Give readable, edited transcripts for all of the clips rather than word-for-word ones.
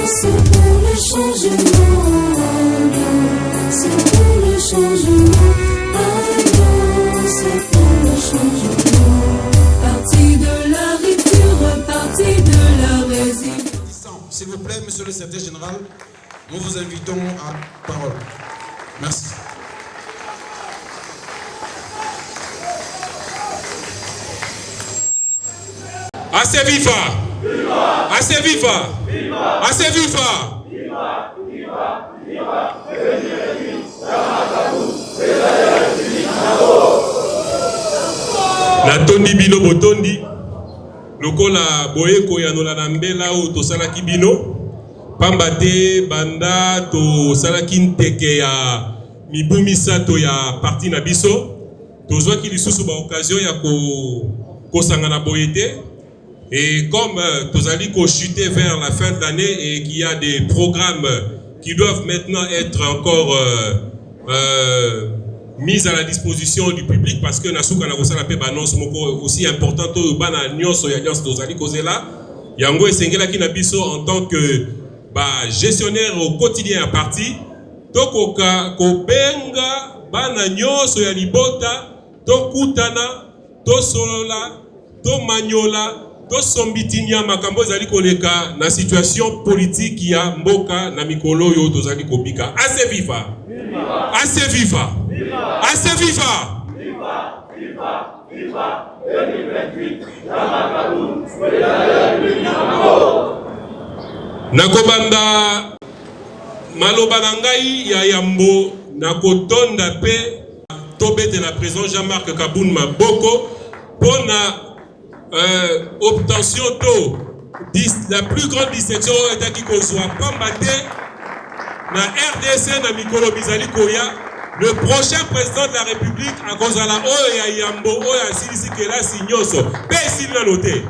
C'est pour le changement, c'est pour le changement, c'est pour le changement. Parti de la rupture, parti de la résistance. S'il vous plaît, monsieur le secrétaire général, nous vous invitons à parole. Merci. Assez viva! Viva! Assez viva! Viva! Assez viva! Viva! Viva! Viva! La tondi bino botondi lokola boyeko ya nola mbela o to salaki bino pambate banda to salaki nteke ya mibumi sato ya parti na biso tozwa ki lisusu ba occasion ya ko sangana boyete. Et comme Tozali ko chuter vers la fin de l'année et qu'il y a des programmes qui doivent maintenant être encore mis à la disposition du public parce que Nasuka na kosala pe annonce moko aussi important to bana nyonso ya nyonso Tozali kozela yango esengela ki na biso en tant que gestionnaire au quotidien à parti tokoka ko benga bana nyonso ya libota to kutana to solola to manyola to sombitinya makambo zali koleka na situation politique ya mboka na mikolo yo tozali kobika. Assez viva. Viva. Assez viva. Viva. Assez viva. Viva. Viva. Viva. 2028. Nakobanda maloba na ngai ya yambo nakotonda pe tobete la président Jean-Marc Kaboun Maboko pona obtention de la plus grande distinction est qui qu'on soit combatté na RDC na mikolo bizali koya le prochain président de la République à cause à la oya yambo oya silisi kela signoso pe silina noté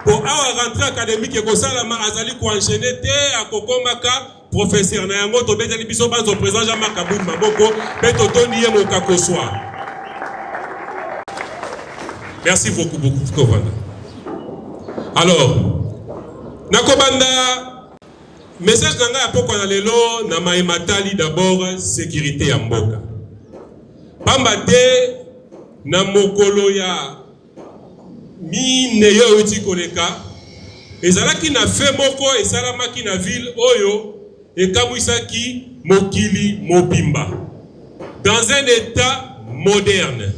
pour avoir rentrée académique et ko sala ma azali ko enchaîner te akokomaka professeur na yango to beteli biso banzo président Jean-Marc Kaboun Maboko pe totoni ye moka ko soit. Merci beaucoup Kovanda. Alors, nakobanda message nanga ya poko na lelo na maimatali d'abord sécurité ya mboka. Pamba te na mokolo ya mine yo uti koleka ezalaki na fe moko esalamaki na ville oyo ekamwisaki mokili mobimba dans un état moderne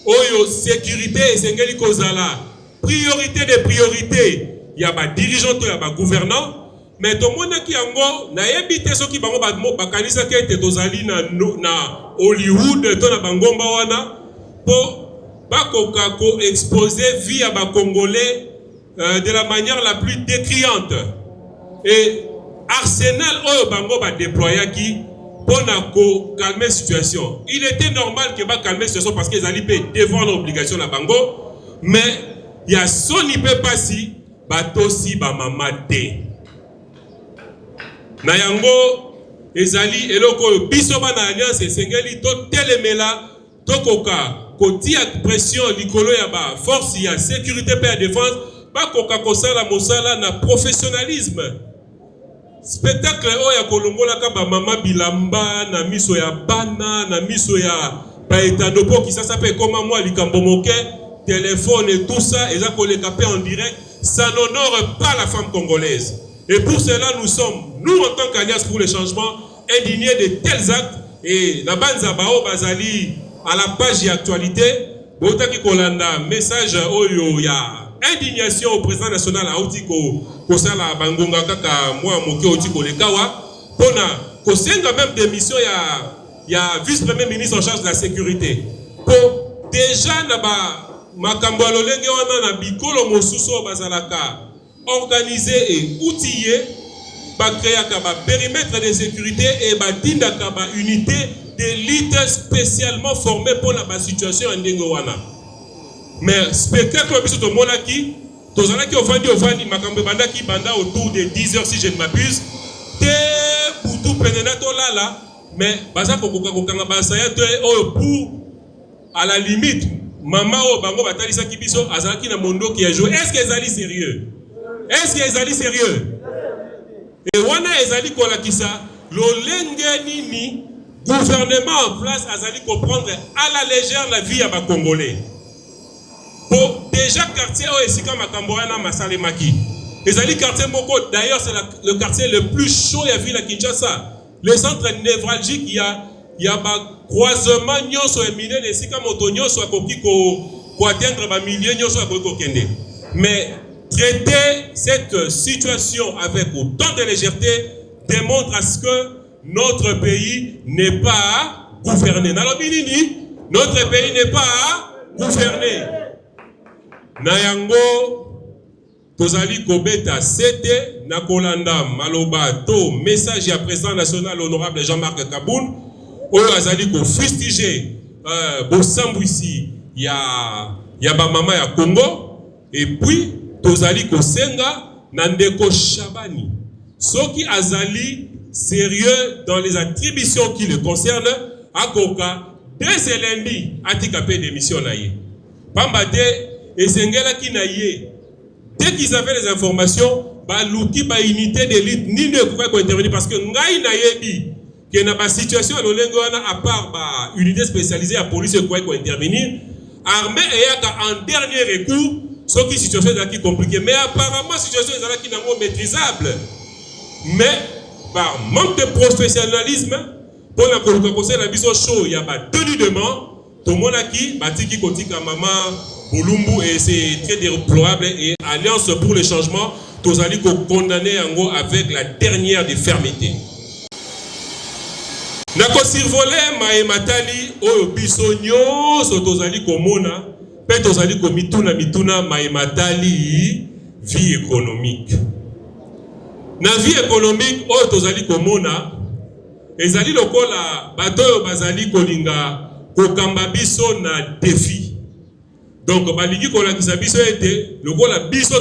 oyo sécurité esengeli kozala priorité des priorités ya ba dirigeant to ya ba gouvernant mais to mona ki yango na yebite soki bango ba kanisa ke te tozali na Hollywood to na bangomba wana po bakoka ko exposer vie ya ba congolais de la manière la plus décriante et arsenal oyo bango ba déployaki pour calmer la situation. Il était normal que ba calmer la situation parce qu'ils allaient devant l'obligation la bango mais il y a son peut pas si batosi ba mamate na yango ezali eloko biso ba na alliance esengeli to telemela to koka kotia pression likolo ya ba force ya sécurité et défense ba koka kosala mosala na professionnalisme spectacle oya kolongola ka ba mama bilamba na miso ya bana na miso ya ba etanopo qui ça s'appelle comment moi likambo moke téléphone et tout ça, et ça qu'on les capé en direct, ça n'honore pas la femme congolaise. Et pour cela, nous sommes, nous en tant qu'Alliance pour le changement, indignés de tels actes. Et la Banza Bao Bazali, à la page d'actualité, Botaki Kolanda, message Oyo, ya indignation au président national à Otiko, Kosala Bangonga Kaka, moi, Moke Otiko Lekawa, Pona, Kosenga même des missions, il y a vice-premier ministre en charge de la sécurité. Pour déjà, là-bas, makambo alolenge wana na bikolo mosusu bazalaka organisé et outillé ba créaka ba périmètre de sécurité et ba tindaka ba unité d'élite spécialement formée pour la situation ndenge wana mais spectacle biso to monaki tozalaki ovandi makambo bandaki banda autour de 10h si je ne m'abuse te butu penena to lala mais baza kokoka kokanga basaya te pour à la limite maman o bango batalisa kibiso azalaki na mondo qui a joué. Est-ce qu'ils allaient sérieux? Est-ce qu'ils allaient sérieux? Et wana ezali kolakisa lolenge nini gouvernement en place azali comprendre à la légère la vie à ba Congolais. Pour déjà quartier au esika makambo wana masalemaki. Ezali quartier moko, d'ailleurs c'est le quartier le plus chaud ya ville à Kinshasa. Le centre névralgique il y a ba croisement nyonso emine esika moto nyonso akoki ko atteindre ba milieu nyonso akoki ko kende. Mais traiter cette situation avec autant de légèreté démontre à ce que notre pays n'est pas gouverné. Notre pays n'est pas gouverné. Nayango, tozali kobeta sete, nakolanda maloba to message à président national honorable Jean-Marc Kaboun, oyo azali ko fustiger bosambu ici, ya ba mama ya Congo, et puis tozali ko senga nandeko Chabani. Soki azali sérieux dans les attributions qui le concernent, akoka dès lundi atikapé démission naie. Pambade et sengela ki naie. Dès qu'ils avaient les informations, ba luki ba unité d'élite ni ne pouvait pas intervenir parce que ngai naiebi que na ba situation lolengo wana à part ba unité spécialisée à police quoi intervenir, armée et en dernier recours, ce qui situation est compliquée, mais apparemment situation est qui n'est maîtrisable. Mais par manque de professionnalisme, pour la conseil la vision chaud, il y a pas tenue de main, tout le monde a qui batiki kotika maman Boulumbu et c'est très déplorable et Alliance pour le changement, tous allez condamner en gros avec la dernière des fermetés. Nako survolé Maïmatali oyo bisonyo so tozali komona pe tozali ko mituna Maïmatali vie économique. Na vie économique oyo tozali komona ezali lokola bato oyo bazali kolinga kokamba biso na défi. Donc balingi kolakisa biso ete lokola biso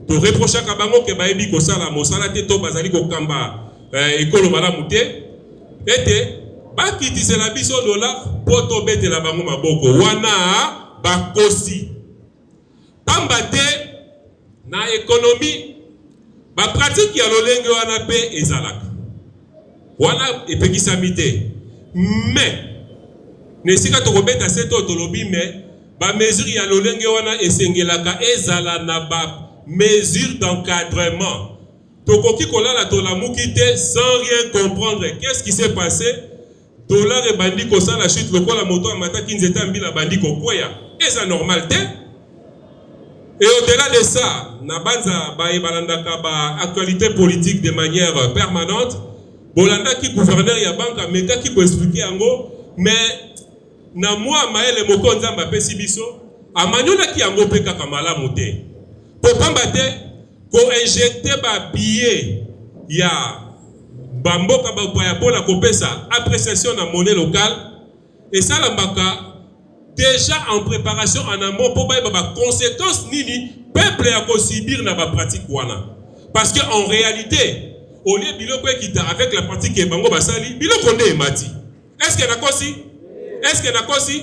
to reprochaka bango ke baebi kosala mosala te to bazali kokamba ekolo malamu te. Ete bakitise la biso dollar poto bete la bango maboko wana bakosi pamba te na économie ba pratique ya lolenge wana pe ezalaka wana epekisami te mais nesika tokobeta seto tolobi mais ba mesure ya lolenge wana esengelaka ezala na ba mesure d'encadrement. Tokoki kolala tolamuki te sans rien comprendre. Qu'est-ce qui s'est passé? Dollar et bandi kosa la chute lokola moto amata kinzeta mbila bandi kokoya. Est-ce normal te? Et au-delà de ça, na banza ba ebalandaka ba actualité politique de manière permanente. Bolanda ki gouverneur ya banque meka ki ko expliquer yango, mais na moi maele moko nzamba pesi biso, amanyola ki yango peka kamala mote. Po pamba te ko injecter ba billet ya bamboka ba paya pona kopesa appréciation na monnaie locale et ça lambaka déjà en préparation en amont pour ba conséquences nini peuple ya ko subir na ba pratique wana parce que en réalité au lieu biloko ekita avec la pratique e bango basali biloko nde emati est-ce que na kosi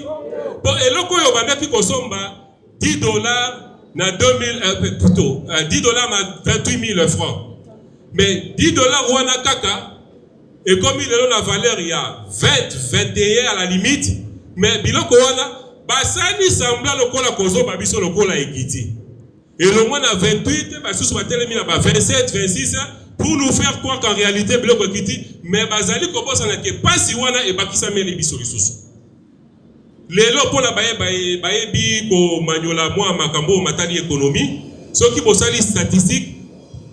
pour eloko yo bandaki kosomba $10 na 2000 plutôt $10 na 28 000 francs mais $10 wana kaka et comme il est la valeur il y a 21 à la limite mais biloko wana basani sembla lokola kozo babiso lokola ekiti et le moins na 28 basusu batelemi na ba 27 26 pour nous faire croire qu'en réalité biloko ekiti mais bazali kobosa na ke pasi wana e bakisa mele biso lisusu. Lelo pona bayebi ko manyola moi makambo matali économie, ce qui bosali statistique,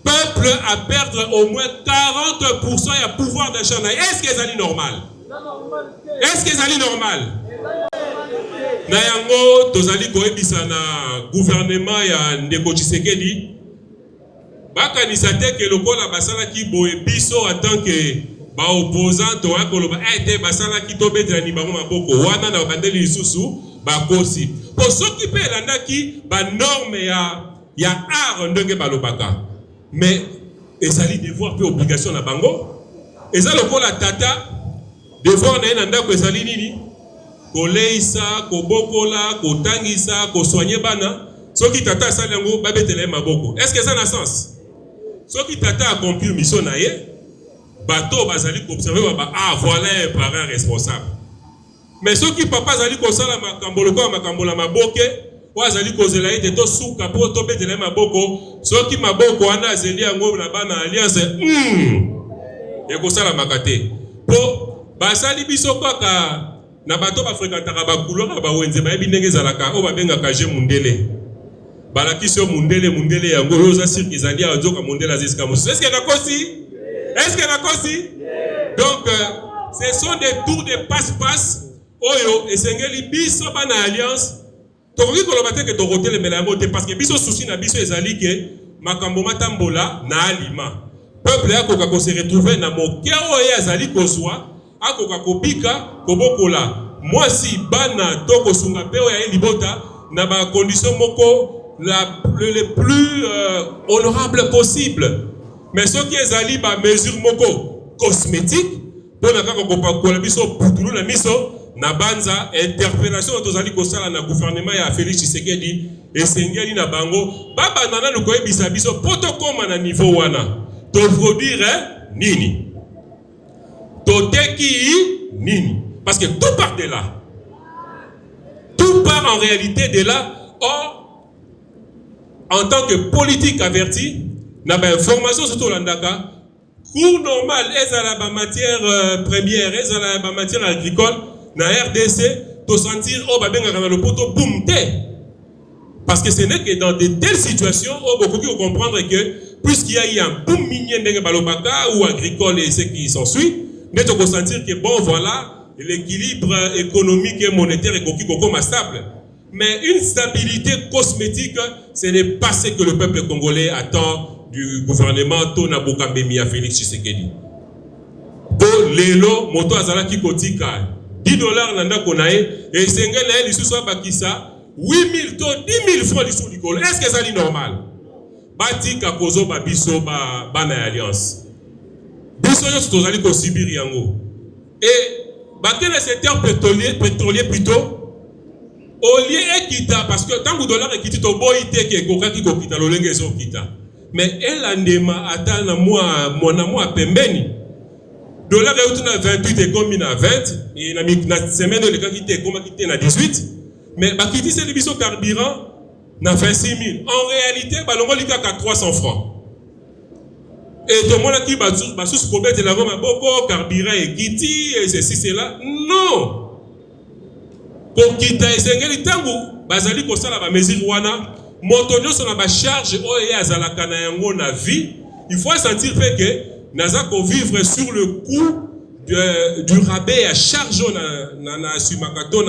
peuple à perdre au moins 40% ya pouvoir d'achat. Est-ce que c'est normal? Est-ce que c'est normal? Na yango tozali ko ebisa na gouvernement ya Ndeko Tshisekedi bakanisa te ke lokola basala ki boye biso en tant que ba opposant to akoloba ete basala ki to betela ni bango maboko wana na bandeli lisusu bakosi pour s'occuper landaki ba norme ya art ndenge balobaka mais ezali devoir pe obligation na bango eza lokola tata devoir na ndako ezali nini koleisa kobokola kotangisa ko soigner bana soki tata asali yango babetela maboko est-ce que ça na sens? Ce qui tata accompli mission naie, bateau bazali observer ah voilà un parent responsable. Mais ceux qui papa zali ko sala makambo ko makambo la maboke, wa zali ko zela ite to suka po to betela maboko, ceux qui maboko ana zeli yango na bana alliance et ko sala makate. Po basali biso kaka na bato ba fréquentaka ba couleur ba wenze ba ebindenge zalaka o ba benga kaje mundele. Balakiso mundele yango roza sir izali a zoka mundele aziska musu. Est-ce que na kosi? Est-ce que na kosi? Donc ce sont des tours de passe-passe. Oyo esengeli biso bana alliance. Tokoki koloba te ke tokotele melango te parce que biso souci na biso ezali ke makambo matambola na alima. Peuple akoka ko se retrouver na mokeo oyo azali kozwa akoka kobika kobokola. Moi si bana toko sunga peo ya libota na ba condition moko le plus honorable possible. Mais ce qui est ali ba mesure moko cosmétique pour na kako kopakola biso putulu na miso na banza interpellation tozali kosala na gouvernement ya Félix Tshisekedi esengeli na bango baba nana no koyebisa biso poto koma na niveau wana to produire nini to teki nini parce que tout part de là, tout part en réalité de là. Or en tant que politique averti, na ba information surtout landaka, cours normal ezala ba matière première, ezala ba matière agricole na RDC, to sentir oh ba benga na le poto boum té. Parce que ce n'est que dans de telles situations où beaucoup qui comprendre que puisqu'il y a eu un boom minier ndenge balobaka ou agricole et ce qui s'ensuit, mais to sentir que bon voilà, l'équilibre économique et monétaire est comme stable. Mais une stabilité cosmétique, ce n'est pas ce que le peuple congolais attend du gouvernement Tona Bokambemi à Félix Tshisekedi. Pour l'élo, moto azala ki kotika $10 nanda konae et sengela li suswa bakisa 8 000 to 10 000 francs lisou likolo. Est-ce que ça est normal? Batika kozo babiso ba bana alliance. Biso yo tozali ko subir yango. Et baké le secteur pétrolier plutôt au lieu ekita parce que tant que dollar ekiti to boité ke koka ki kokita lolenge zo kita. Mais elle andema ata na moi pembeni. Dollar est na 28 et comme na 20 et na semaine le ka kité comme kité na 18 mais bakiti c'est le biso carburant na 26 000. En réalité balongo lika ka 300 francs. Et tout le monde qui va sous probette la Rome beaucoup carburant et kiti et ceci cela non. Pour quitter esengeli tangu bazali ko sala ba mesure wana motonyo so na ba charge oye azalaka na yango na vie, il faut sentir fait que naza ko vivre sur le coup du rabais à charge na sumakato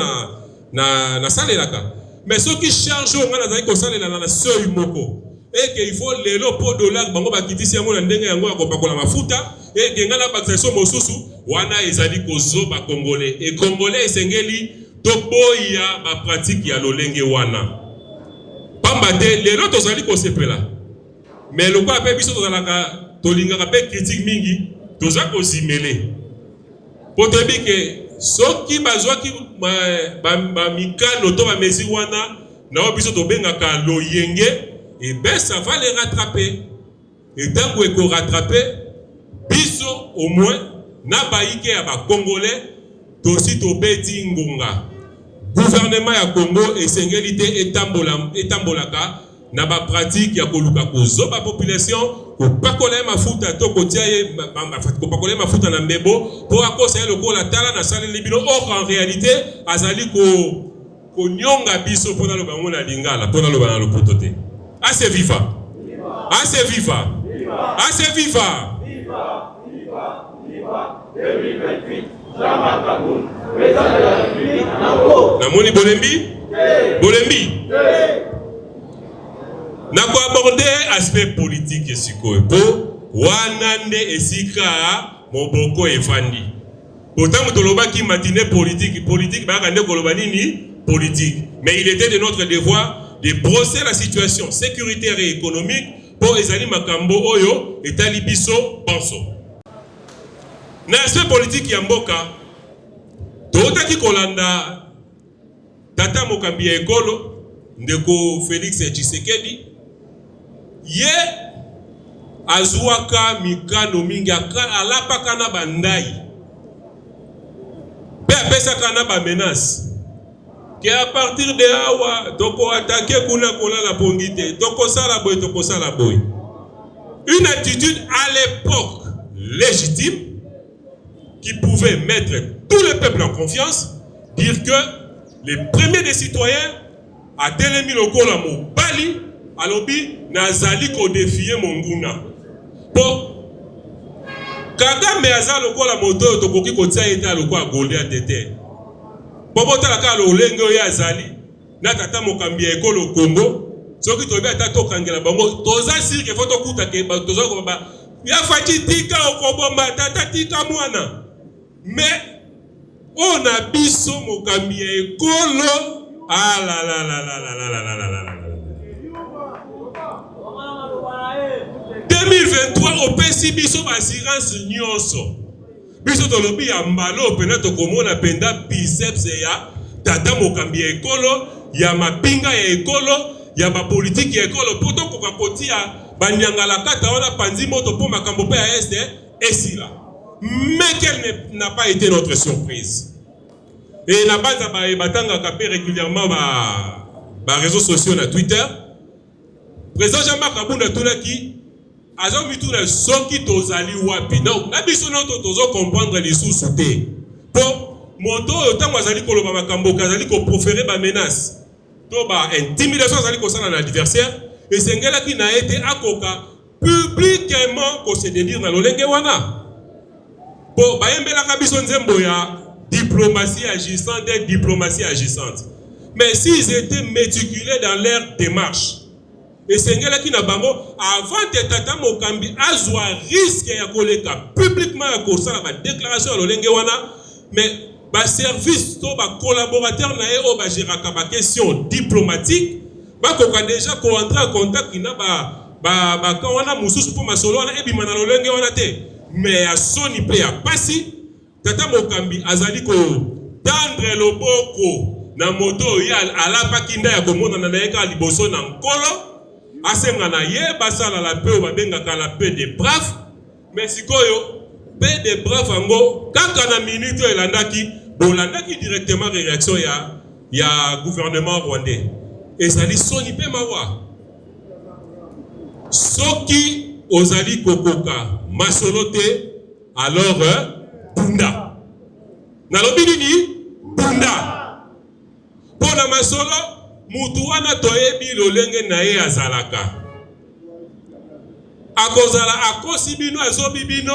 na salelaka. Mais ceux qui charge on nazali ko salela na seuil moko et que il faut lelo po dollar bango ba kitisi yango na ndenge yango akopakola mafuta et que ngala ba taxation mosusu wana ezali ko zoba congolais et congolais esengeli toboya ba pratique ya lolenge wana pamba de lelo tozali ko sepela mais le quoi pe biso tozalaka tolingaka pe critique mingi toza ko zimele potebi ke soki bazwaki ba mikano to ba mesi wana na biso tobengaka loyenge et ben ça va les rattraper et tant que ko rattraper biso au moins na baike ya ba congolais tosi tobeti ngonga gouvernement ya Congo esengeli etambolaka na ba pratique ya koluka kozoba population ko pakola mafuta to kotia ko pakola mafuta na mbebo pour akosa le ko la tala na sale libino. Or en réalité azali ko nyonga biso pona lo bango na lingala pona lo bana lo potote. Assez viva. Assez viva. Assez viva. Viva, viva, viva 2028. Namoni Bolembi? Bolembi? Na ko aborder aspect politique sikoyo po wanande esika moboko efandi. Pourtant mutoloba ki matinée politique ba kande koloba nini politique. Mais il était de notre devoir de brosser la situation sécuritaire et économique pour ezali makambo oyo etali biso bonso. Na aspect politique ya mboka totaki kolanda tata mokambi ya ekolo ndeko Félix Tshisekedi ye azuaka mikano mingi alapaka na bandai pe apesaka na ba menace que à partir de awa toko attaquer kuna kolala pongite toko sala boy. Une attitude à l'époque légitime qui pouvait mettre tout le peuple en confiance, dire que les premiers des citoyens a télemi lokola mobali alobi nazali ko défier monguna. Bon, Kagame aza lokola moto tokoki kotia eta lokola Goliath tete. Bobo talaka lo lenge oyo azali na tata mokambi ya ekolo Congo soki tobi ata tokangela bango toza sirke foto kuta ke toza ko ba ya fachi tika okobomba tata tika mwana mais on a biso mokambi ya ekolo la la la la la la la la la 2023 au pesi biso assurance nyonso biso tolobi ya mbalo pena tokomona penda biceps ya tata mokambi ya ekolo ya mapinga ya ekolo ya ba politique ya ekolo poto koka kotia banyangala kata wana panzi moto po makambo pe ya este esila mais quelle n'a pas été notre surprise et na base ba batanga kapé régulièrement ba réseaux sociaux na Twitter président Jean-Marc Kabunda tunaki azo mituna soki tozali wapi donc na biso noto tozo comprendre les sous-soutés pour moto otango azali koloba makambo kazali ko proférer ba menace to ba intimidation azali ko sala na adversaire et sengela ki na été akoka publiquement ko se dédire na lolenge wana pour ba yembela ka biso nzembo ya diplomatie agissante mais s'ils étaient méticuleux dans leur démarche et sengela ki na bango avant de tata mokambi azwa risque ya koleka publiquement ya kosala ba déclaration ya lolenge wana mais ba service to ba collaborateur na e o ba géraka ba question diplomatique ba koka déjà ko entrer en contact na ba ka wana mususu po masolo wana ebima na lolenge wana te mais ya soni pe ya pasi tata mokambi azali ko tendre loboko na moto ya alapa kinda ya komona na yeka liboso na nkolo asenga na ye basala la paix babengaka la paix des braves mais sikoyo paix des braves ango kaka na minute elandaki bolandaki directement réaction ya gouvernement rwandais ezali soni pe mawa soki ozali kokoka masolo te alors bunda nalobi nini bunda pona masolo mutu wana toyebi lolenge na ye azalaka akozala akosi bino azobi bino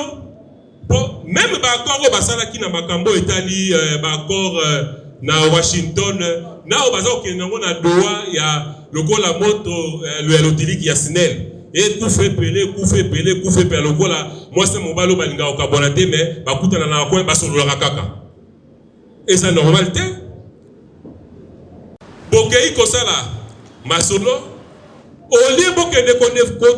po même bakoro basalaki na makambo etali bakor na Washington na obaza okende nango na doa ya lokola moto loyalotiliki ya SNEL et kufe pele lokola mwasi mobalo balinga okabona te mais bakutana na coin basololaka kaka et ça normal te bokei kosala masolo au lieu bokende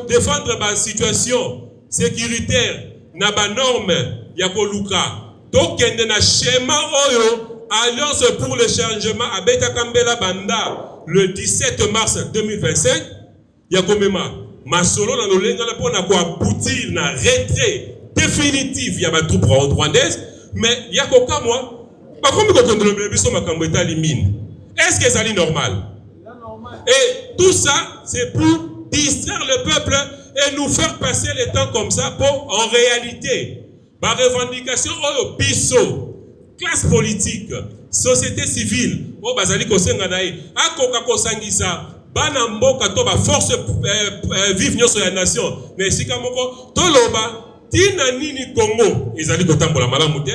défendre ba situation sécuritaire na ba norme ya koluka tokende na schéma oyo Alliance pour le changement abeta kambela banda le 17 mars 2025 ya komema masolo na lolenga na pona ko aboutir na retrait définitif ya ba troupes rwandaises mais ya kokamwa ba komi ko kontroler biso makambo etali mine. Est-ce que ça est normal? Et tout ça, c'est pour distraire le peuple et nous faire passer le temps comme ça pour, en réalité, ma revendication, oh, biso, classe politique, société civile, oh, bazali kosenga nae, akoka kosangisa, bana mboka to ba force vive nyoso ya nation, mais sika moko, toloba, tina nini Congo, ezali kotambola malamu te.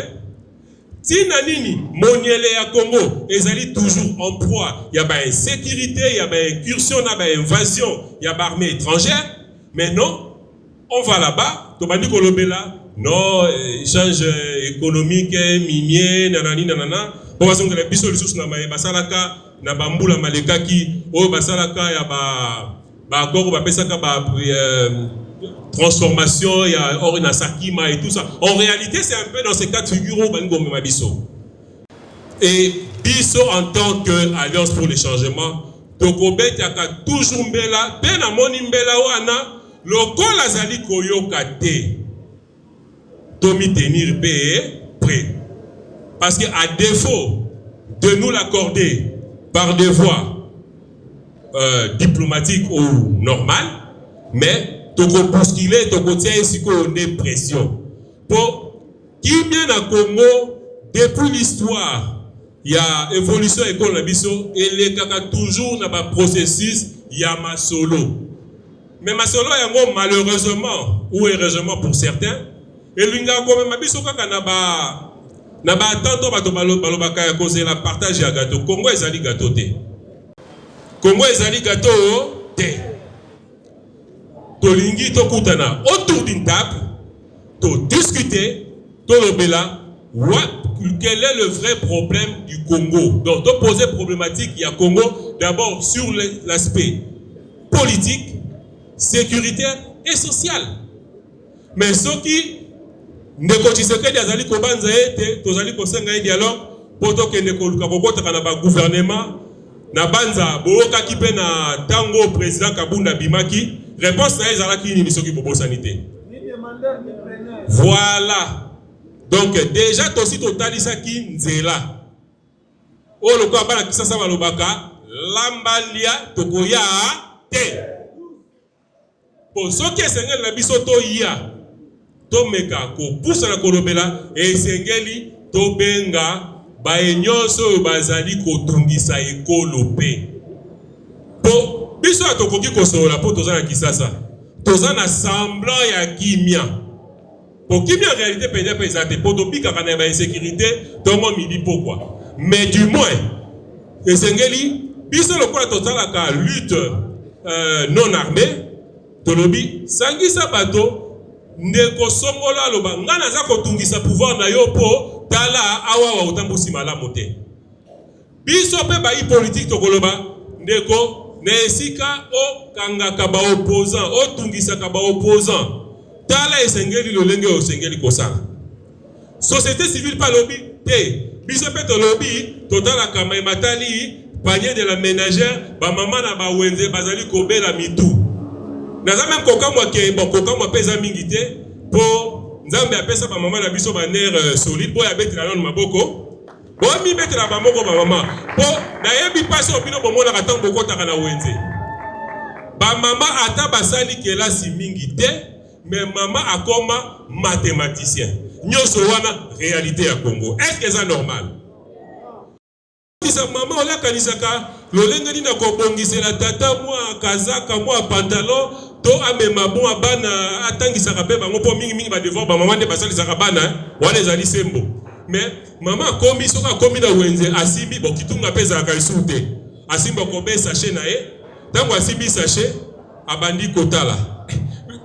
Tina nini moniele ya Congo ezali toujours en proie ya ba insécurité ya ba incursion na ba invasion ya ba armée étrangère mais non on va là-bas to bandi kolobela non échange économique minier nanani nanana po basongela biso lisusu na ba basalaka na bambula malekaki o basalaka ya ba akoro ba pesaka ba transformation, il y a Orina Sakima et tout ça. En réalité, c'est un peu dans ces cas de figure où Bango Bisso. Et Bisso, en tant qu'Alliance pour les changements, Tokobet, il y a toujours Mbela, Ben Amoni Mbela Wana, Lokola azali koyoka te, tomi tenir prêt. Parce que à défaut de nous l'accorder par des voies diplomatiques ou normales, mais toko bousculer, toko tiens ici qu'on ait pression. Pour qui vient à Congo, depuis l'histoire, il y a évolution économique et les kaka toujours dans le processus, il y a ma solo. Mais ma solo est malheureusement ou heureusement pour certains, et l'unga comme ma biso kaka na ba tanto bato balobaka ya cause la partage ya gâteau. Congo ezali gâteau te. Congo ezali gâteau te. Tolingi to kutana autour d'une table, to discuter, to lobela, quel est le vrai problème du Congo. Donc to poser problématique il y a Congo d'abord sur l'aspect politique, sécuritaire et social. Mais ce qui ne kotiseke azali kobanza ete tozali kosenga dialogue poto kende koluka kokota kana ba gouvernement na banza boka kipe na tango président Kabunda bimaki réponse na ezalaki nini soki bobo sanité. Voilà. Donc déjà tosi totalisa ki nzela. O loko abana kisasa balobaka lambalia tokoya te. Po soki esengeli na biso to ya tomeka ko pousa na kolobela esengeli to benga ba enyoso bazali ko tungisa ekolo pe. Po biso atokoki ko sola po tozana kisasa. Tozana semblant ya kimia. Po kimia en réalité penya pesate po to bika kana ba insécurité tongo midi pourquoi. Mais du moins esengeli biso lokola tozala ka lutte non armée tolobi sangisa bato ndeko songola loba ngana za kotungisa pouvoir na yo po tala awa wa utambusi malamu te biso pe ba i politique tokoloba ndeko na esika o kanga ka ba opposant o tungisa ka ba opposant tala esengeli lolenge o sengeli kosala société civile pa lobi te biso pe to lobi totala kama matali panier de la ménagère ba mama na ba wenze bazali kobela mitu. Naza même kokamwa ke bon kokamwa pesa mingi te po nzambe apesa ba mama na biso ba nerf solide bo ya betela non maboko bo mi betela ba moko ba mama po na yebi passe obino bomona katango bokota kana wenze ba mama ata basali kelasi mingi te mais mama akoma mathématicien nyoso wana réalité ya Congo. Est-ce que c'est normal? Sa maman ola kanisaka lolenge ni na kobongisela tata mwa kazaka mwa pantalon to amema bon abana atangisa ka pe bango po mingi ba devoir ba maman de basali saka bana wana ezali sembo mais maman komi soka komi na wenze asimbi bo kitunga pesa ka isute asimba ko be sachet na ye tango asimbi sachet abandi kotala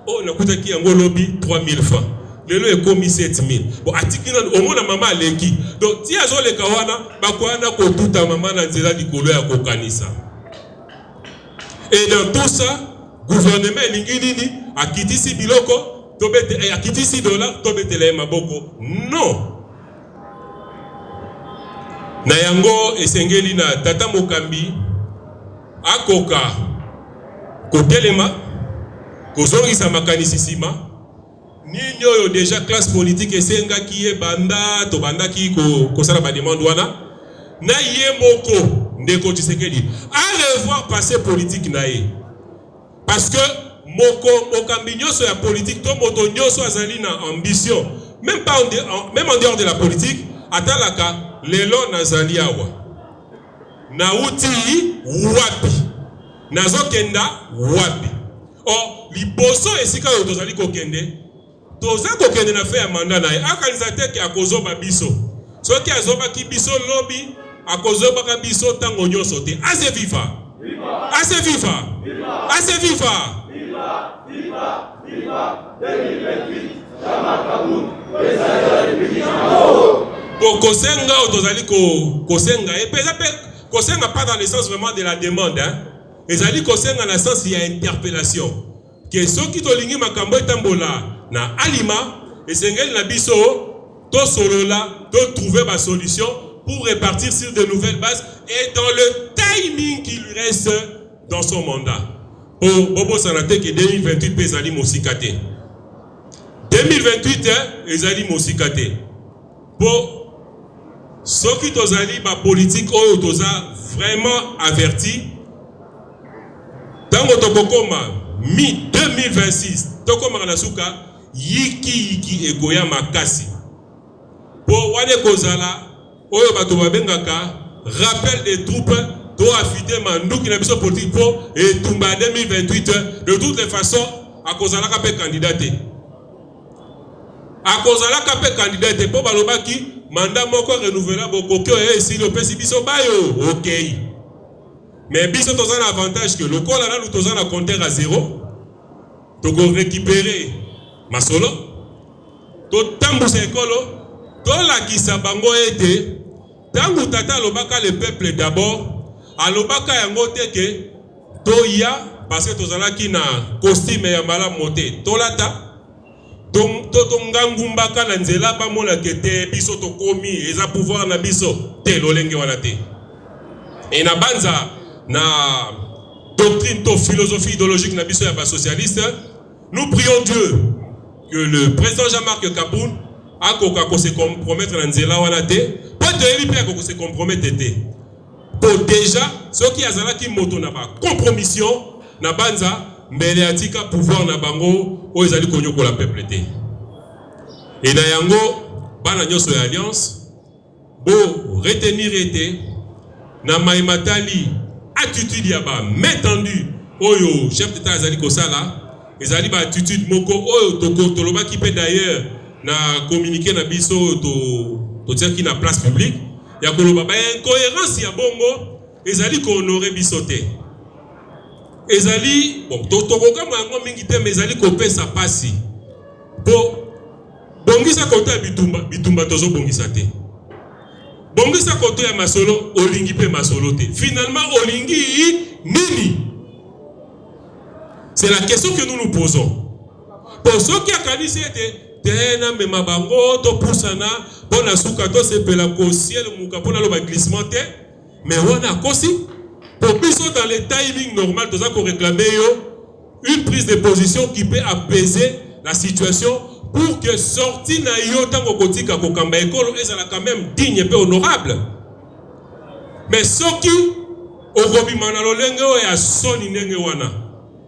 oh nakuta ki yango lobi 3000 francs lelo ekomi 7000 bon atikina omona mama aleki donc ti azoleka wana bakwana ko tuta mama na nzela likolo ya kokanisa. Et dans tout ça gouvernement elingi nini akitisi biloko to bete akitisi dollar to betele maboko non na yango esengeli na tata mokambi akoka kotelema kozongisa makanisi sima nini oyo déjà classe politique esenga ki banda to banda ki ko sala ba demande wana na ye moko ndeko Tshisekedi à revoir passé politique na ye parce que moko mokambi nyoso ya politique to moto nyoso azali na ambition même en dehors de la politique atalaka lelo nazali awa na uti wapi nazokenda wapi o liboso esika yo tozali kokende toza kokende na fe ya manda na ye akanisa te ke akozoba biso soki azobaki biso lobi akozoba biso tango nyonso te ase viva ase viva ase viva viva viva viva 2028 chama kabund pour kosenga o tozali kosenga et pesa pe kosenga pas dans le sens vraiment de la demande hein ezali kosenga na sens il y a interpellation que soki tolingi makambo etambola na alima esengeli na biso to solola to trouver ma solution pour repartir sur de nouvelles bases et dans le timing qui lui reste dans son mandat Pour Bobo Sanate que 2028 pezali mosikate. 2028 ezali mosikate. Pour ceux qui tozali ba politique oyo toza vraiment averti. Tango tokokoma mi 2026 tokoma na suka yiki egoya makasi. Pour wane kozala oyo bato babengaka rappel des troupes doit affûter mandou qui n'a pas politique pour et Tumba 2028 de toutes les façons à cause de la capé candidaté. À cause de la capé candidaté pour balobaki mandat moko renouvelable kokyo et si le pesibiso bayo OK. Mais biso toza un avantage que le col là nous toza na compteur à zéro. To go récupérer masolo. To tambousa ekolo. To la kisa bango ete tangu tata lobaka le peuple d'abord. Alobaka yango teke toya parce que tozalaki na costume ya mala moté tolata tongangumbaka na nzela ba mona kete biso to komi eza pouvoir na biso te lolenge wana te et na banza na doctrine to philosophie idéologique na biso ya ba socialiste nous prions Dieu que le président Jean-Marc Kapoun akoka ko se compromettre na nzela wana te peut-être il peut ko se compromettre te. Pour déjà, ceux qui ont moto na ba compromission na banza mbele atika pouvoir na bango o ezali konyo ko la peuple te. Et na yango bana nyoso ya alliance bo retenir été na maimatali attitude ya ba main tendue oyo chef d'état azali ko sala ezali ba attitude moko oyo to loba ki pe d'ailleurs na communiquer na biso to dire ki na place publique. Ya koloba ba incohérence ya bongo ezali ko honorer bisote ezali bon tokoka mango mingi te mais ezali ko pesa pasi bo bongisa koto ya bitumba tozo bongisa te bongisa koto ya masolo olingi pe masolo te finalement olingi nini c'est la question que nous nous posons pour ceux qui akanisi ete tena mema bango to pusana bona suka to sepela ko ciel muka pona lo ba glissement te mais wana kosi pour biso dans le timing normal toza ko réclamer yo une prise de position qui peut apaiser la situation pour que sorti na yo tango kotika ko kamba ekolo ezala quand même digne et honorable mais soki okobima na lolenge o ya soni ndenge wana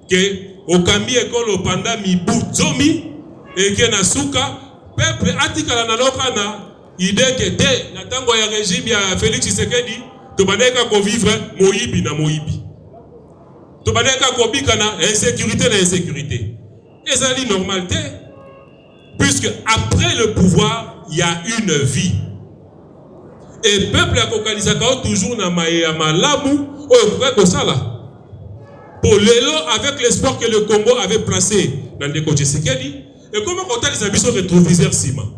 ke okambi ekolo panda mibu zomi et que na suka peuple atikala na lokana idée que te na tango ya régime ya Félix Tshisekedi to baneka ko vivre moyibi na moyibi to baneka ko bika na insécurité ezali normalité puisque après le pouvoir il y a une vie et peuple akokanisa ka toujours na ya malamu oyo ko sala pour lelo avec l'espoir que le Congo avait placé dans des côtés Tshisekedi. Et comment on a les habits sur rétroviseur ciment?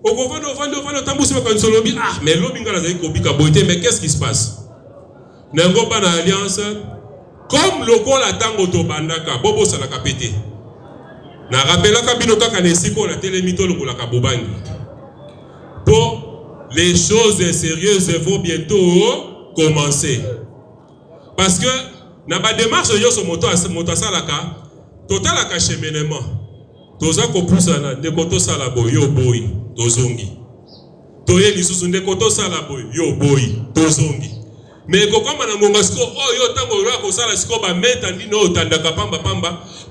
Au gouvernement, mais mais qu'est-ce qui se passe? N'engo pas dans l'alliance, comme le col a tango to bandaka, bobo salaka pété. Na rappela kabinoka kanesiko la télémito le boulaka bobangi. Pour les choses sérieuses vont bientôt commencer. Parce que na ba démarche yo so moto salaka, total acheminement. Toza ko pusana ndeko to sala boy yo boy tozongi toye lisusu ndeko to sala boy yo boy tozongi mais ko koma na ngonga siko yo tango ro ko sala siko ba meta ndi no tandaka pamba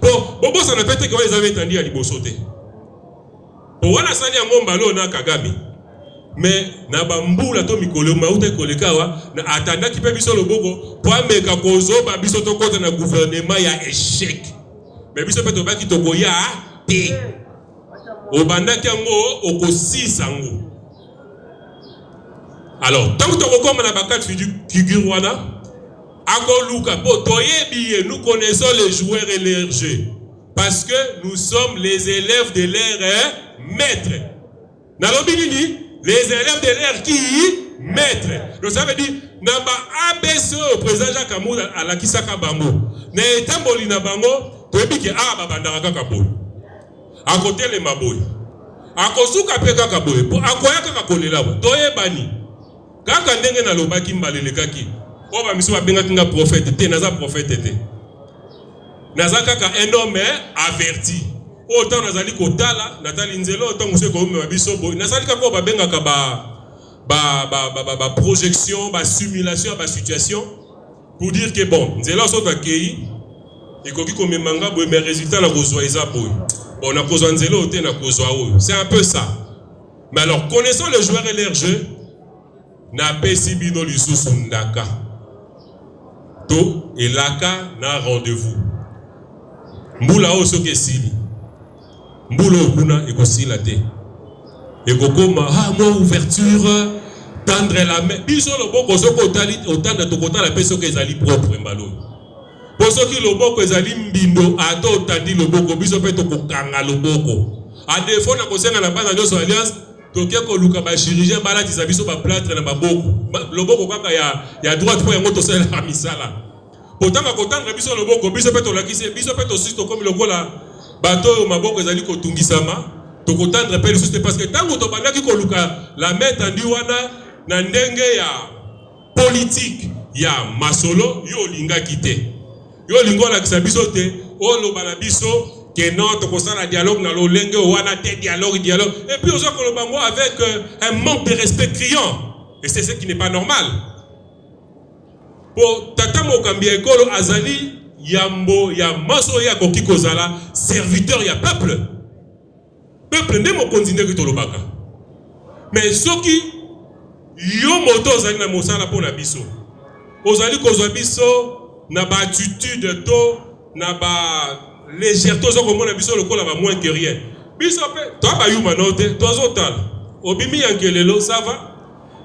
po bobo sana pete ko ezave tandi ya liboso te po wana sali ya ngomba lo na Kagame mais na bambula to mikolo mauta kolekawa na atanda ki pe biso loboko po ameka ko zoba biso to kota na gouvernement ya échec mais biso pe to baki to koya au bandaki yango okosisa yango. Alors tant que tokokoma na bakat figure wana akoluka po toyebi nous connaissons les joueurs et leurs jeux parce que nous sommes les élèves de leurs maîtres. Nalobi nini les élèves de leurs qui maîtres. Donc ça veut dire na ba ABC au président Jacques Amour à la kisaka bango na etamboli na bango toyebi ke ba bandaka kaka boy à côté les maboy à kosuka pe kaka boy po akoya kaka kolela toyebani kaka ndenge na lobaki mbalele kaki o ba miso ba benga kinga prophète te naza prophète te Nazaka un homme averti. Autant nazali kotala, natali nzelo, autant monsieur comme biso boy. Nazali kako ba benga ka ba projection, ba simulation, ba situation pour dire que bon, nzelo so takei et koki comme manga boy mais résultat na kozwa eza boy. Bon na kozwa nzelo ote na kozwa oyo. C'est un peu ça. Mais alors connaissant le joueur et leur jeu, na pesi bino lisusu ndaka. To et laka na rendez-vous. Mbula oso kesili. Mbula okuna ekosila te. Ekokoma mo ouverture tendre la main. Biso loboko soko otali otanda tokota la peso ke ezali propre mbalo. Poso ki loboko ezali mbindo ato otandi loboko biso pe tokokanga loboko. A défaut na kosenga na bana nyoso alliance tokia ko luka ba chirurgien bala tisabiso ba plâtre na maboko. Loboko kaka ya droite po yango tosala la misala. Pourtant bakotanga biso loboko biso pe tolakise biso pe tosito comme lokola bato maboko ezali kotungisama tokotandre pe lisusu parce que tango to bandaki ko luka la mettre ndi wana na ndenge ya politique ya masolo yo linga kite yo lingola kisa biso te o loba na biso que non to kosala dialogue na lo lenge wana te dialogue et puis ozo ko lobango avec un manque de respect criant et c'est ce qui n'est pas normal. Pour tata mokambi ekolo azali yambo ya maso ya koki kozala serviteur ya peuple ne mo konzinde ki tolobaka mais soki yo moto ozali na mosala pona biso ozali kozwa biso na ba attitude to na ba légèreté zo komona biso lokola ba moins que rien biso pe to ba yuma note to zotal obimi yankelelo ça va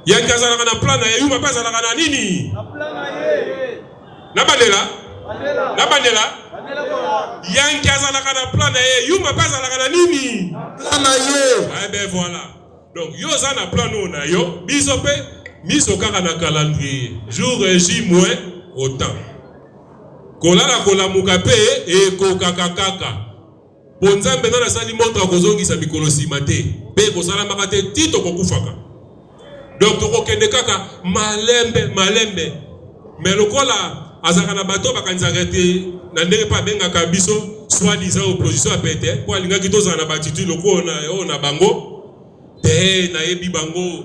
yankazala na plan na yuma pa zala na nini na plan na ye na bandela yankazala na plan na ye yuma pa zala na nini plan na ye ah ben voilà donc yo za na plan no na yo biso pe miso kaka na calendrier jour J moins autant kolala kolamuka pe e kokakakaka bonzambe na sali montre kozongisa mikolo simate pe kozala makate tito kokufaka. Donc tokokende kaka malembe mais lokola azaka na bato bakanzaka te na ndenge pa benga ka biso soit disant opposition apete po alinga kitoza na batitude lokona na bango te na yebi bango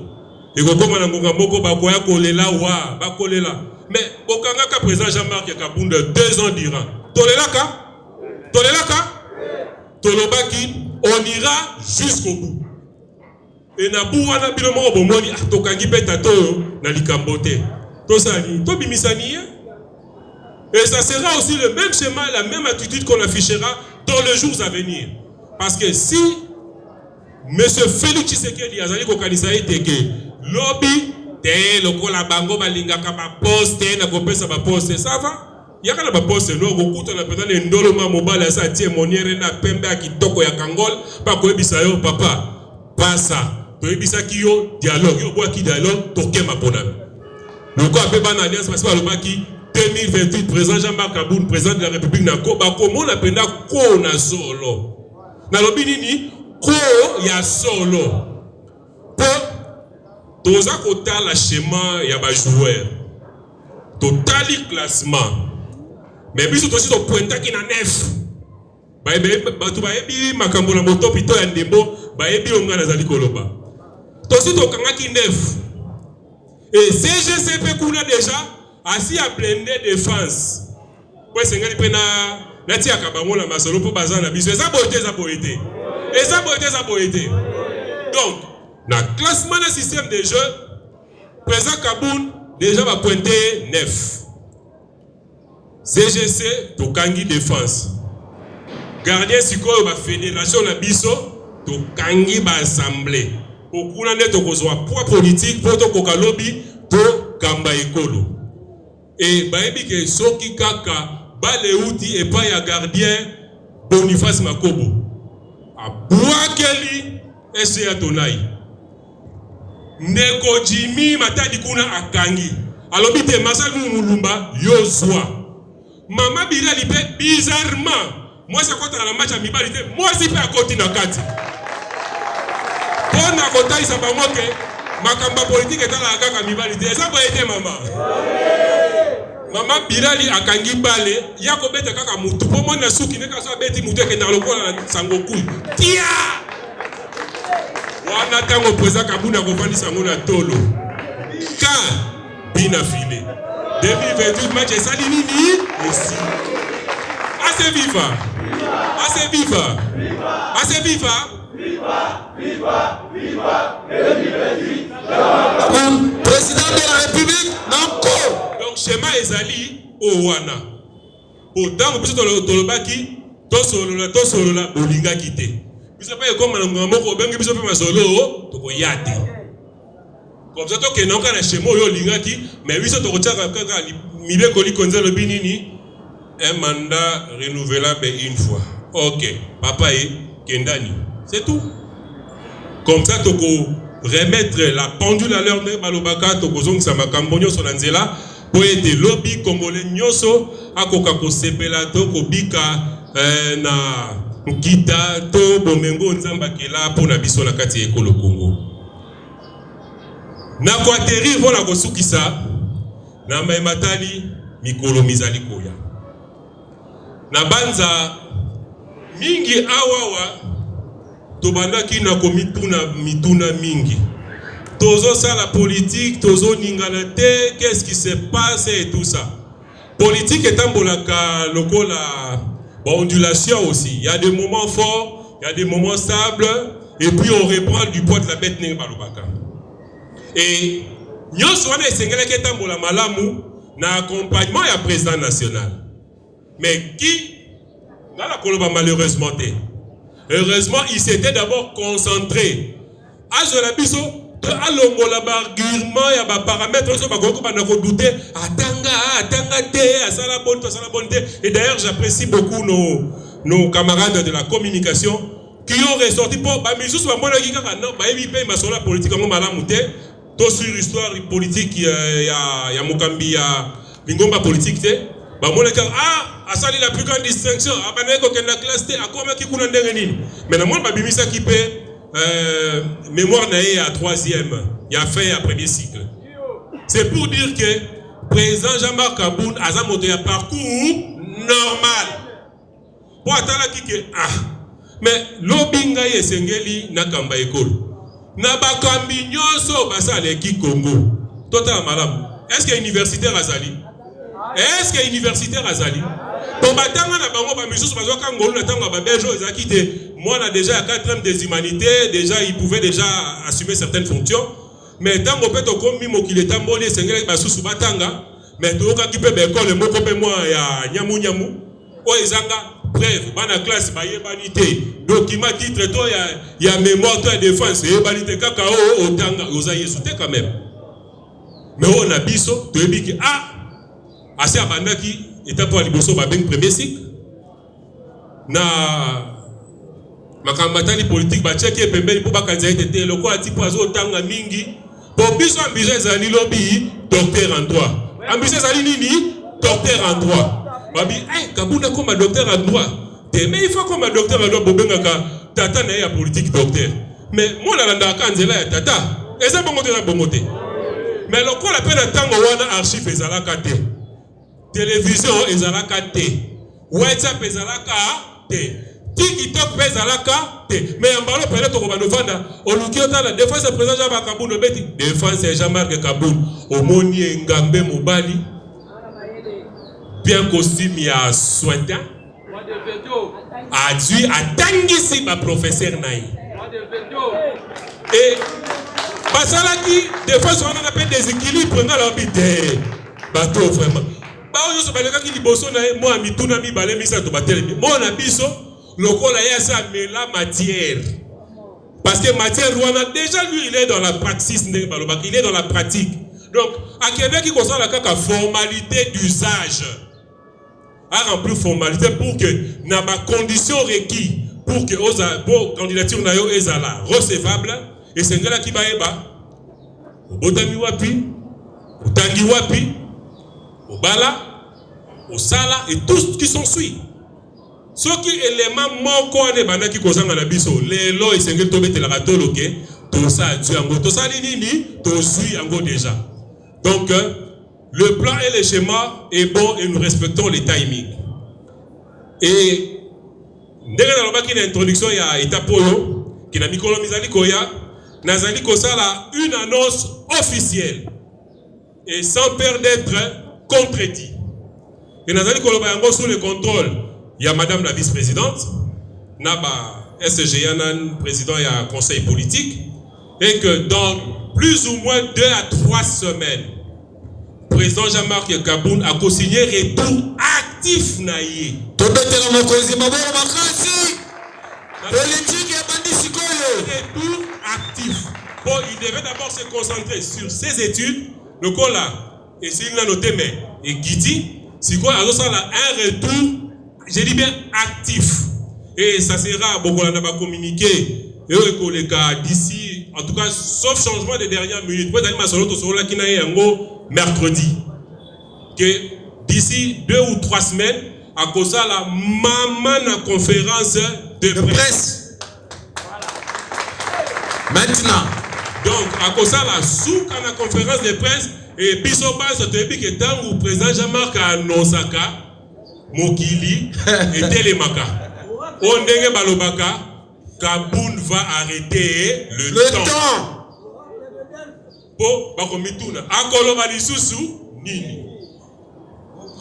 ekokoma na ngonga moko bakoya kolela wa bakolela mais okanga ka président Jean-Marc Kabunda 2 ans durant tolelaka tolobaki on ira jusqu'au bout. Et na buwana bilomo bomoni tokangi peta to na likambote to sani to bimisani et ça sera aussi le même schéma, la même attitude qu'on affichera dans les jours à venir parce que si monsieur Félix Tshisekedi azali ko kanisa iteke lobby te lokola bango balingaka ba poste na kopesa ba poste ça va yaka na ba poste no kokuta na peta ne ndolo ma mobile sa tie moniere na pembe akitoko ya kangol pa koebisa yo papa pasa toyebisaki yo dialogue yo boaki dialogue tokema ponami loko ape bana alliance parce que balobaki 2028 président Jean-Marc Kabunda président de la République na ko bakomona penda ko na solo na lobi nini ko ya solo po toza kotala schéma ya ba joueur totali classement mais biso tosi to pointaki na 9 batu bayebi makambo na moto pito ya ndembo bayebi onga nazali koloba tosi to kangaki 9 et CGCP kuna déjà asi a blindé défense po sengeli pena nati akabango na masolo po bazana biso eza boité donc na classement na système de jeu président Kabunda déjà va pointer 9 CGC to kangi défense gardien sikoyo ba fédération na biso to kangi ba assemblée okuna ne to kozwa poids politique pour to koka lobby to kamba ekolo et bayebi ke soki kaka bale uti et pas ya gardien Boniface Makobo abwakeli ese ya tonai ndeko Jimmy Matadi kuna akangi alobi te Marcel Mulumba yozwa mama Bilali pe bizarrement moi c'est contre la match à mibalité moi c'est pas à côté na kati pour na kota isa bango ke makamba politique etala kaka mibalité eza boyete mama Mama Bilali akangi bale yako beta kaka mutu po mona suki ne kaso beti mutu ke na lokola sangoku tia wana tango presa kabuna ko fandi sango na tolo ka bina filé 2028 match sali nini aussi assez viva assez viva assez viva viva 2028 président de la République encore. Schéma ezali owana otango biso tolobaki tosolola bolingaki te biso pa ekoma na ngonga moko obengi biso mpe masolo tokoya te comme ça tokende oka na schéma oyo olingaki mais biso tokotiaka kaka mibeko likonzi alobi nini un mandat renouvelable une fois ok papa e kendani c'est tout comme ça toko remettre la pendule à l'heure de balobaka tokozongisa makambo nyonso na nzela po ete lobby congolais nyonso akoka kosepela to kobika na nkita to bomengo nzamba kela po na biso na kati ya ekolo Congo na ko atterrir mpona kosukisa na matali mikolo mizali koya na banza mingi awawa tobandaki na komituna mituna mingi tozo ça la politique, tozo ningana te, qu'est-ce qui se passe et tout ça. Politique est un bolaka lokola ondulation aussi. Il y a des moments forts, il y a des moments stables, et puis on reprend du poids de la bête neng balobaka. Et nyonso wana esengela ke tambola malamu na accompagnement ya président national. Mais qui dans la koloba malheureusement te. Heureusement, il s'était d'abord concentré. Azola biso alongola ba argument ya ba paramètres so ba koko ba na ko douter atanga te asala bonne te. Et d'ailleurs j'apprécie beaucoup nos camarades de la communication qui ont ressorti pour ba misusu ba mona kika na ba ebi pe masola politique ngo malamu te to sur histoire politique ya mokambi ya lingomba politique te ba mona ka asali la plus grande distinction abaneko ke na classe te akoma ki kuna ndenge nini mais na mona ba bimisa ki pe mémoire naé à 3e, il a fait un premier cycle. C'est pour dire que président Jean-Marc Kaboun a un parcours normal. Pour attendre que mais l'obinga y sengeli na kamba école. Na bakambi nyonso basale ki Congo. Total malam. Est-ce qu'il y a universitaire azali? Est-ce qu'il y a universitaire azali? Pour batanga na bango ba misusu bazoka ngolu na tanga ba bejo ezaki te. Moi, on a déjà 4e des humanités, déjà, il pouvait déjà assumer certaines fonctions. Mais tant qu'on peut te commis, qu'il est tambolé, c'est un peu sous batanga. Mais tout le monde qui peut l'école, moi, il y a Nyamou Nyamou. Oh, bref, dans la classe, il y a banité. Document titre, il y a mémoire, il y a défense, il y a banité, cacao, au tanga, aux aïeux sauté quand même. Mais on a biso, tu es dit que, assez abandaki, et pour l'Iboso, il y a un premier cycle. Makambatali politique ba cheke pembeni po bakanza été loko ati po azo tanga mingi po biso ambition ezali lobby docteur en droit ambition ezali nini docteur en droit babi kabuna comme docteur en droit mais il faut comme docteur en droit bobengaka tata na ya politique docteur mais moi la landa kanzela ya tata eza bongote na bongote mais loko la pena tango wana archive ezalaka te télévision ezalaka te WhatsApp ezalaka te TikTok pesa laka te mais ambalo pele to ko bandofanda oluki otala défense président Jean-Marc Kaboun obeti défense Jean-Marc Kaboun omoni ngambe mobali bien costume ya sointant adui atangisi ba professeur naï et basalaki défense on a appelé déséquilibre na l'habité bato vraiment ba oyo so baleka ki liboso na moi mituna mi balé misa to batele moi na biso lokola ya sa mais la matière parce que matière wana déjà lui il est dans la pratique il est dans la pratique donc à Québec il concerne la kaka formalité d'usage à remplir formalité pour que na ba condition requis pour que pour candidature na yo ezala recevable et sengela ki baeba obotami wapi otangi wapi obala osala et tout ce qui s'ensuit. Ce qui est l'élément moko ane bandaki kozanga na biso lelo esengeli tobetela katoloke to sa tu ango to sa nini to suis ango déjà donc le plan et le schéma est bon et nous respectons les timings. Et ndenge nalobaki na introduction ya étape oyo ki na mikolo mizali koya nazali kosala une annonce officielle et sans peur d'être contredit. Et nazali koloba yango sous le contrôle ya madame la vice-présidente naba SGA nan président ya conseil politique et que dans plus ou moins 2 à 3 semaines président Jean-Marc Kaboun a co-signé retour actif naïe. Tobetela mokonzi maboro makasi. Politique ya bandisi koyo. Retour actif. Bon, il devait d'abord se concentrer sur ses études. Le cola et s'il l'a noté mais et Guiti, si quoi alors ça un retour, je dis bien actif. Et ça sera beaucoup on va communiquer et les cas d'ici en tout cas sauf changement de dernière minute. Moi d'aller ma solo to solo là qui n'a yango mercredi. Que d'ici 2 ou 3 semaines à cause de la maman conférence de presse. Maintenant. Donc à cause de la sous la conférence de presse et puis son base te dit que tant où président Jean-Marc annoncaka Mokili et Télémaka. On denge balobaka Kaboun va arrêter le temps. Po bakomituna akoloba lisusu nini.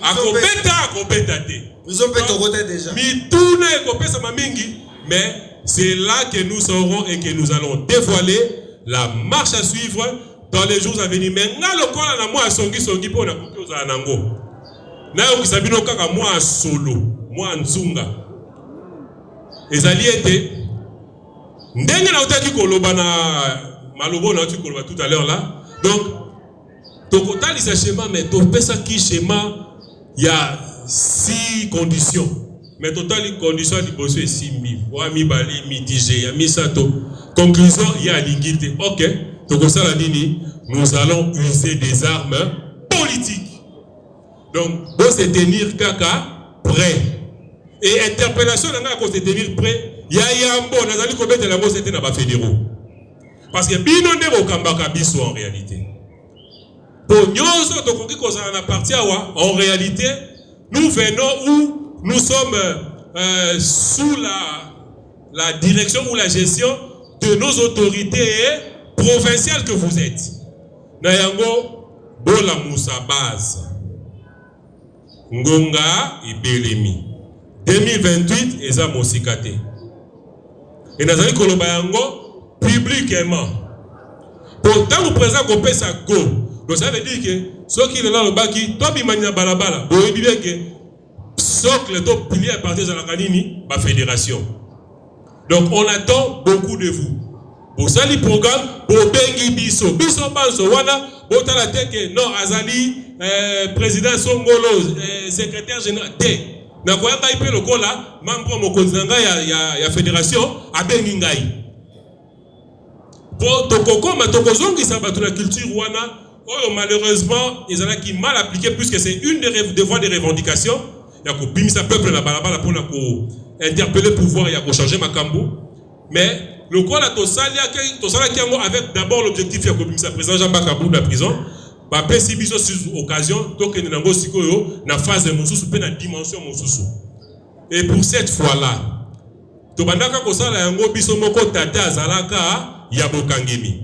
Akobeta te. Nous avons fait ton côté déjà. Mituna ekopesa mamingi, mais c'est là que nous saurons et que nous allons dévoiler la marche à suivre dans les jours à venir. Mais nga lokola na moi songi po na kopi ozala nango. Na yo kisabino kaka moi solo, moi nzunga. Ezali ete ndenge na otaki koloba na malobo na otaki koloba tout à l'heure là. Donc tokotali sa schéma mais topesa ki schéma il y a 6 conditions. Mais total condition liboso et 6 000. Wami bali mitigé, ya misato. Conclusion, il y a l'ingité. OK. Donc ça la dini, nous allons user des armes politiques. Donc, pour se tenir kaka prêt. Et interpellation n'a pas se tenir prêt. Il y a yambo, nazali kobete la mo c'était na ba fédéraux. Parce que bino ndebo kambaka biso en réalité. Pour nyonso tokoki kozala na parti awa, en réalité, nous venons où nous sommes sous la direction ou la gestion de nos autorités provinciales que vous êtes. Nayango, Bola Moussa Base, Ngonga et Belemi. 2028, Eza Mosikate. Et Nazali Kolobayango, publiquement. Pourtant, vous présentez qu'on paie sa go. Donc ça veut dire que ceux qui sont là, le baki, toi, bimania balabala, vous voyez bien que socle top pilier à partir de la canini, ma fédération. Donc on attend beaucoup de vous. Pour ça, le programme, pour bengi biso, biso banso, wana, bota la tête que non, Azali, président Songolo, secrétaire général, té. Na kwa yanga ipe loko la, membre mo konzanga ya fédération, a bengi ngai. Pour tokoko, ma tokozongi sa batu la culture wana, oh, malheureusement, ils ont qui mal appliqué puisque c'est une des voies de revendication. Il y a que ça peuple la balabala pour interpeller le pouvoir, il y a que changer ma cambo. Mais le quoi là, avec d'abord l'objectif, il y a que ça président Jean-Marc Kaboun de la prison. Bah, si biso sur occasion, donc il y a une phase de mon sous, une dimension mon sous. Et pour cette fois-là, tobandaka kosala yango biso moko tata zalaka ya bokangemi.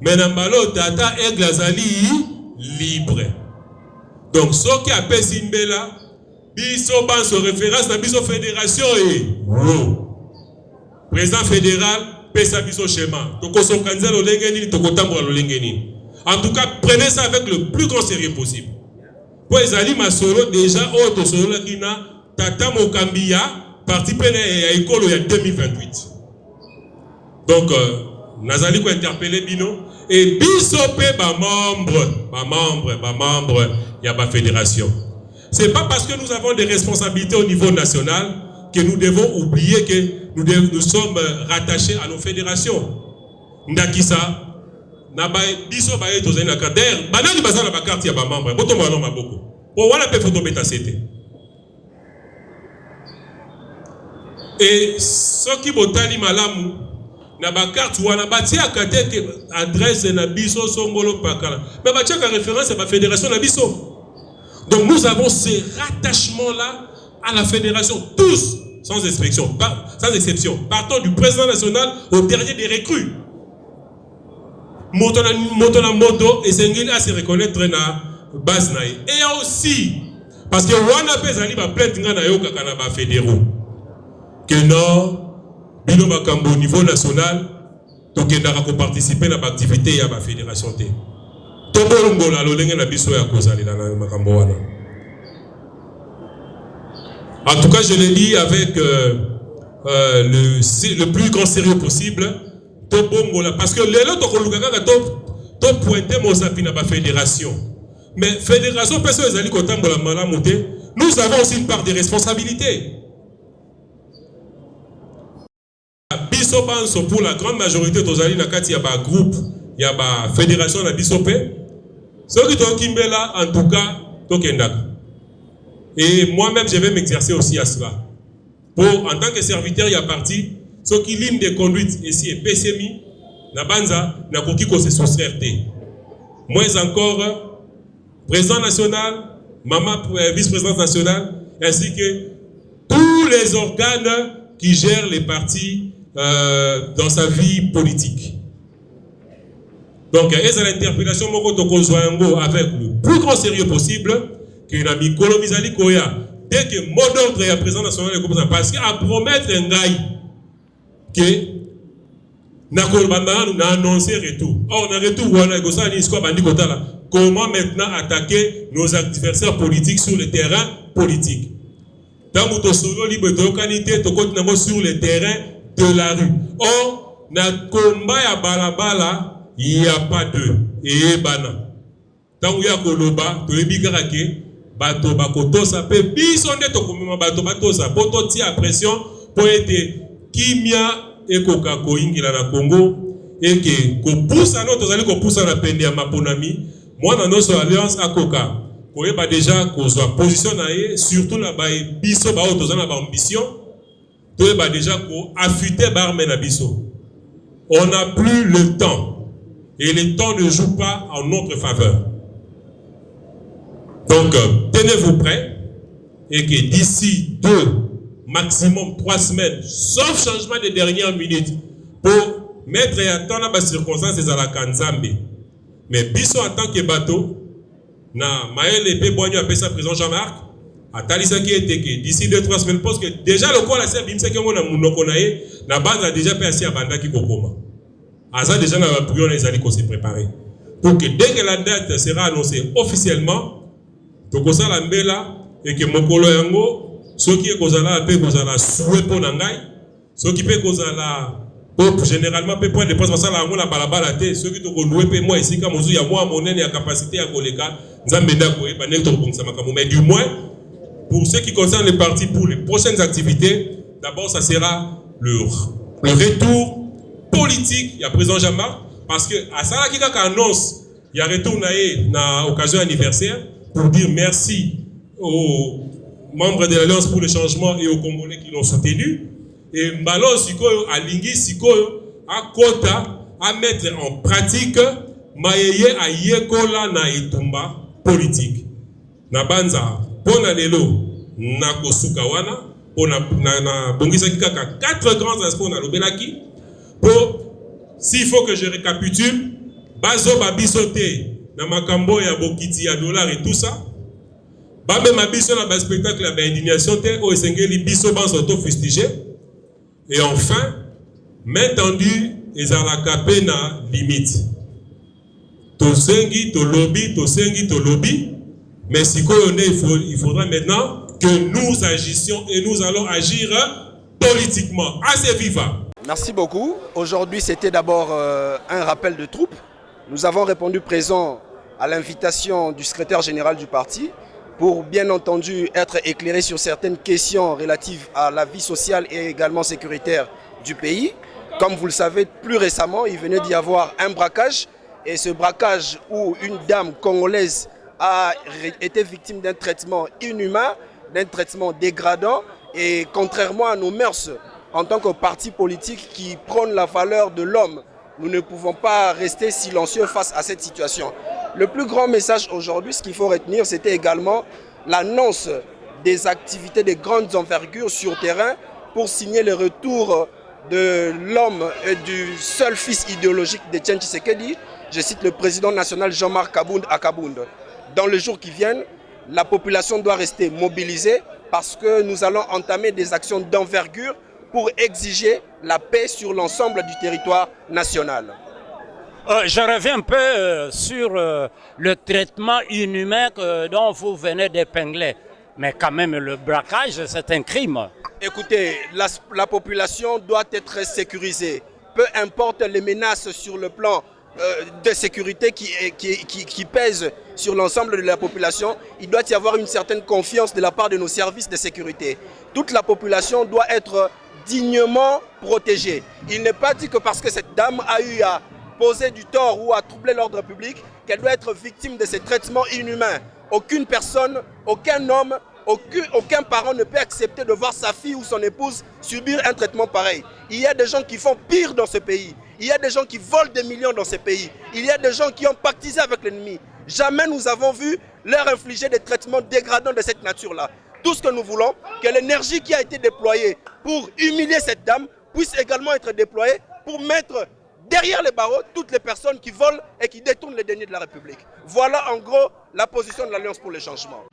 Mais Nambalo Tata Aigle Azali libre. Donc, ce qui appelle Simbela, biso ban se référence à biso fédération et président fédéral, pesa biso schéma. Toko son kanza lo lengeni, toko tambo lo lengeni. En tout cas, prenez ça avec le plus grand sérieux possible. Pour Ezali Masolo, déjà, autre solo kina, Tata Mokambia, parti pene à école il y a 2028. Donc, Nazali ko interpeller bino et bisope ba membre ya ba fédération. C'est pas parce que nous avons des responsabilités au niveau national que nous devons oublier que nous sommes rattachés à nos fédérations. Ndakisa na ba biso ba eto zena kader banani bazala ba carte ya ba membre boto mwana maboko. Po wana pe photo beta c'était. Et ce qui botali malamu na ba carte wana batia kateke adresse na biso songolo pakala mais batia ka référence à la fédération na biso. Donc nous avons ce rattachement là à la fédération tous sans exception, partant du président national au dernier des recrues. Motona moto et sengeli à se reconnaître na base na et aussi parce que wana pezali ba plainte nga na yo kaka na ba fédéraux que non bino bakambo au niveau national tokendaka ko participer na ba activité ya ba fédération té tobolongola lolenge na biso ya kozalela na makambo wana. En tout cas, je l'ai dit avec le plus grand sérieux possible. Parce que les autres, tu pointé mon sapi na ba fédération. Mais fédération, personne les nous avons aussi une part de responsabilité. Bisobanso pour la grande majorité d'Ozali Nakati, il y a un groupe, il y a une fédération de Bisopé. Ceux qui sont Kimbela, en tout cas, Tokendaka. Et moi-même, je vais m'exercer aussi à cela. En tant que serviteur, il y a parti, ceux qui ligne de conduite ici et PCMI, na banza, na koki ko se soustraire. Moins encore, président national, maman vice-présidente nationale, ainsi que tous les organes qui gèrent les partis dans sa vie politique. Donc, il y a l'interpellation avec le plus grand sérieux possible. Que na mikolo mizali koya dès que mot d'ordre ya président national est parce qu'à promettre un gars que na kolbanda na annoncer retour. Or na retour wana ko sa ni sko bandi kotala. Comment maintenant attaquer nos adversaires politiques sur le terrain politique? Dans mon solo libre de localité to continue sur le terrain de la rue. Or na combat ya balabala il y a pas de et bana. Tant ya koloba to ebikara ke bato bakotosa pe biso nde tokomema bato batosa poto ti a pression po ete kimia ekoka koingila na Congo eke kopusa no tozali kopusa na pende ya maponami mwana noso alliance akoka koyeba déjà kozwa position na ye surtout na ba biso ba tozana ba ambition toyeba déjà ko affûter ba arme na biso. On n'a plus le temps et le temps ne joue pas en notre faveur. Donc, tenez-vous prêts et que d'ici 2, maximum 3 semaines, sauf changement de dernière minute, pour mettre à temps dans les circonstances à la Kanzambe. Mais biso en tant que bateau, na Maël et Boigno appelle ça président Jean-Marc, à Talisa qui était que d'ici 2-3 semaines, parce que déjà le corps la serbe, il me qui on a monokonaé, na base a déjà passé à Banda qui kokoma. À ça déjà na prion les alliés qu'on s'est préparé. Pour que dès que la date sera annoncée officiellement, tokosa la mbela et que mokolo yango ceux qui kozala pe kozala souhait pour nangai ceux qui pe kozala pop généralement pe point de passe ça la ngona balabala te ceux qui to louer pe moi ici comme ya moi monene ya capacité à koleka nzambe ndako e banel to bongisa makambo mais du moins pour ce qui concerne les partis pour les prochaines activités d'abord ça sera le retour politique il y a président Jean-Marc parce que à ça qui annonce il y a retour na occasion anniversaire pour dire merci aux membres de l'Alliance pour le changement et aux Congolais qui l'ont soutenu. Et Mbalo Sikoyo, à Lingui Sikoyo, à Kota, à mettre en pratique Mayeye à Yekola na Etumba politique. Na Banza, pona lelo, na Kosukawana, pona na Bongisa Kikaka, 4 grands aspects na Lobelaki. Pour, s'il faut que je récapitule, Bazo Babisote, na makambo ya bokiti ya dollar et tout ça babe mabiso na ba spectacle ya ba indignation te o esengeli biso ban auto fustigé et enfin main tendue ezalaka pe na limite to sengi to lobby mais sikoyo nde il faudra maintenant que nous agissions et nous allons agir politiquement. Assez viva. Merci beaucoup. Aujourd'hui c'était d'abord un rappel de troupes. Nous avons répondu présent à l'invitation du secrétaire général du parti pour bien entendu être éclairé sur certaines questions relatives à la vie sociale et également sécuritaire du pays. Comme vous le savez, plus récemment, il venait d'y avoir un braquage et ce braquage où une dame congolaise a été victime d'un traitement inhumain, d'un traitement dégradant et contrairement à nos mœurs en tant que parti politique qui prône la valeur de l'homme, nous ne pouvons pas rester silencieux face à cette situation. Le plus grand message aujourd'hui, ce qu'il faut retenir, c'était également l'annonce des activités de grandes envergures sur terrain pour signer le retour de l'homme et du seul fils idéologique de Etienne Tshisekedi. Je cite le président national Jean-Marc Kabound à Kabound. Dans les jours qui viennent, la population doit rester mobilisée parce que nous allons entamer des actions d'envergure pour exiger la paix sur l'ensemble du territoire national. Je reviens un peu sur le traitement inhumain dont vous venez d'épingler. Mais quand même, le braquage, c'est un crime. Écoutez, la population doit être sécurisée. Peu importe les menaces sur le plan de sécurité qui pèsent sur l'ensemble de la population, il doit y avoir une certaine confiance de la part de nos services de sécurité. Toute la population doit être dignement protégée. Il n'est pas dit que parce que cette dame a eu à poser du tort ou à troubler l'ordre public, qu'elle doit être victime de ces traitements inhumains. Aucune personne, aucun homme, aucun parent ne peut accepter de voir sa fille ou son épouse subir un traitement pareil. Il y a des gens qui font pire dans ce pays. Il y a des gens qui volent des millions dans ce pays. Il y a des gens qui ont pactisé avec l'ennemi. Jamais nous avons vu leur infliger des traitements dégradants de cette nature-là. Tout ce que nous voulons, que l'énergie qui a été déployée pour humilier cette dame puisse également être déployée pour mettre derrière les barreaux toutes les personnes qui volent et qui détournent les deniers de la République. Voilà en gros la position de l'Alliance pour le changement.